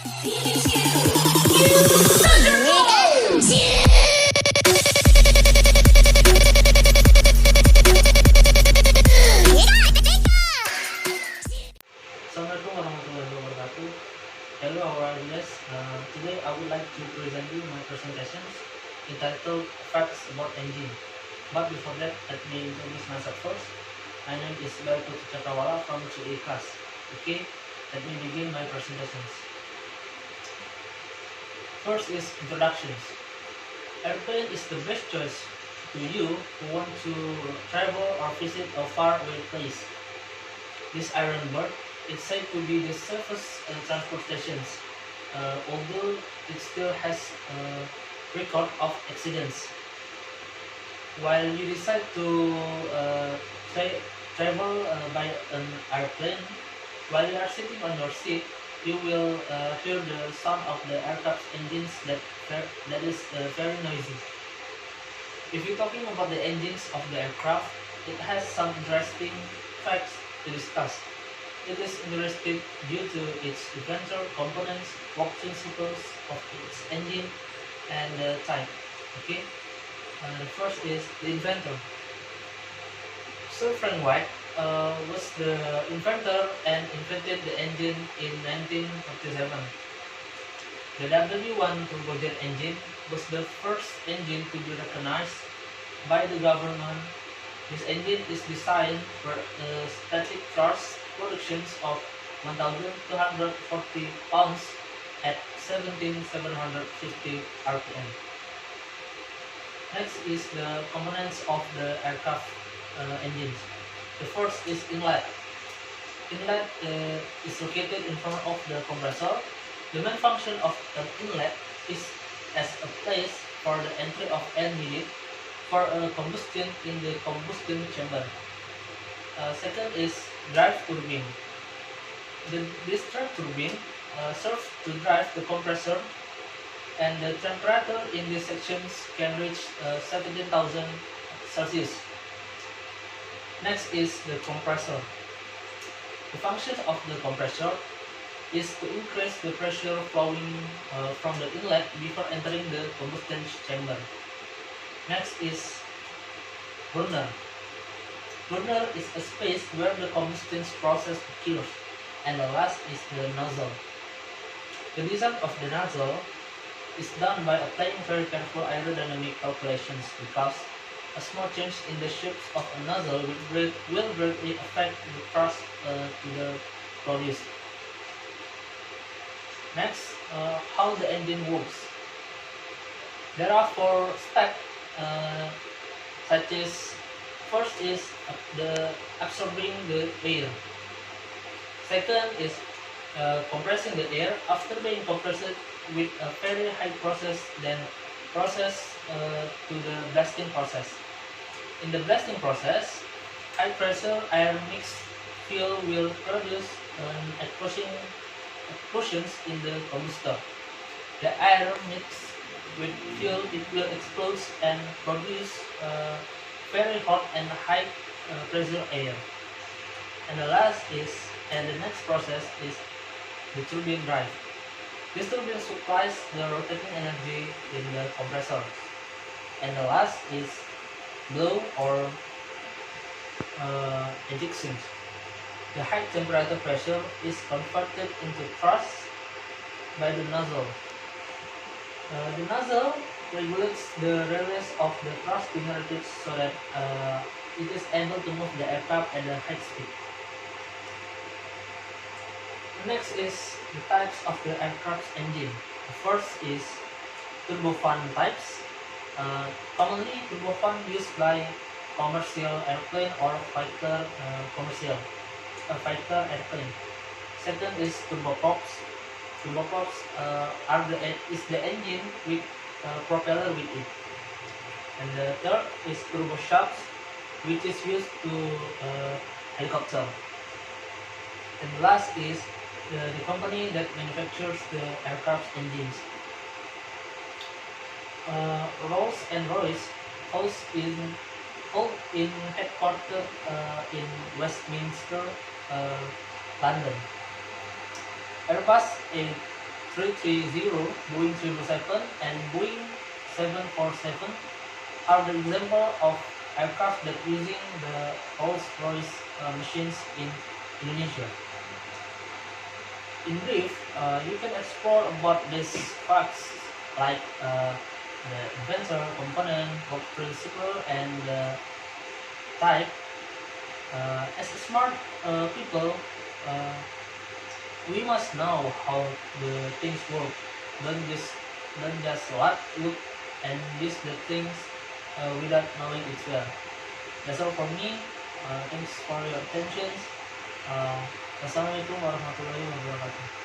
Assalamualaikum warahmatullahi wabarakatuh. Hello our audience. Today I would like to present you my presentations entitled Facts About Engine. But before that, let me introduce myself first. My name is Bayu Cakrawala from 2A class. Okay, let me begin my presentations. First is introductions. Airplane is the best choice to you who want to travel or visit a faraway place. This iron bird is said to be the safest transportations, although it still has a record of accidents. While you decide to travel by an airplane, while you are sitting on your seat, you will hear the sound of the aircraft engines that is very noisy. If you're talking about the engines of the aircraft, it has some interesting facts to discuss. It is interesting due to its inventor, components, work principles of its engine, and the type. Okay, the first is the inventor. Sir Frank White was the inventor and invented the engine in 1947. The W1 turbojet engine was the first engine to be recognized by the government. This engine is designed for static thrust productions of 1,240 pounds at 17,750 rpm. Next is the components of the aircraft engines. The first is inlet. Inlet is located in front of the compressor. The main function of an inlet is as a place for the entry of air needed for a combustion in the combustion chamber. Second is drive turbine. This drive turbine serves to drive the compressor, and the temperature in these sections can reach 17,000 Celsius. Next is the compressor. The function of the compressor is to increase the pressure flowing from the inlet before entering the combustion chamber. Next is burner. Burner is a space where the combustion process occurs, and the last is the nozzle. The design of the nozzle is done by applying very careful aerodynamic calculations, because a small change in the shape of a nozzle will greatly affect the thrust to the produced. Next, how the engine works. There are 4 steps, such as first is the absorbing the air. Second is compressing the air. After being compressed with a very high process, then process to the blasting process. In the blasting process, high pressure air mixed fuel will produce explosions in the combustor. The air mixed with fuel, it will explode and produce very hot and high pressure air. And the next process is the turbine drive. This turbine supplies the rotating energy in the compressor. And the last is blow or ejection. The high temperature pressure is converted into thrust by the nozzle. The nozzle regulates the release of the thrust generated so that it is able to move the aircraft at a high speed. Next is the types of the aircraft engine. The first is turbofan types. Commonly, turbofan used by commercial airplane or fighter airplane. Second is turboprops. Turboprops is the engine with propeller with it. And the third is turboshafts, which is used to helicopter. And last is the company that manufactures the aircraft engines. Rolls-Royce holds in headquartered in Westminster, London. Airbus 330, Boeing 777, and Boeing 747 are the example of aircraft that using the Rolls-Royce machines in Indonesia. In brief, you can explore about these facts like the inventor, component, work principle, and the type. As smart people, uh, we must know how the things work. Don't just look and use the things without knowing it well. That's all from me. Thanks for your attention. Uh, Wassalamualaikum warahmatullahi wabarakatuh.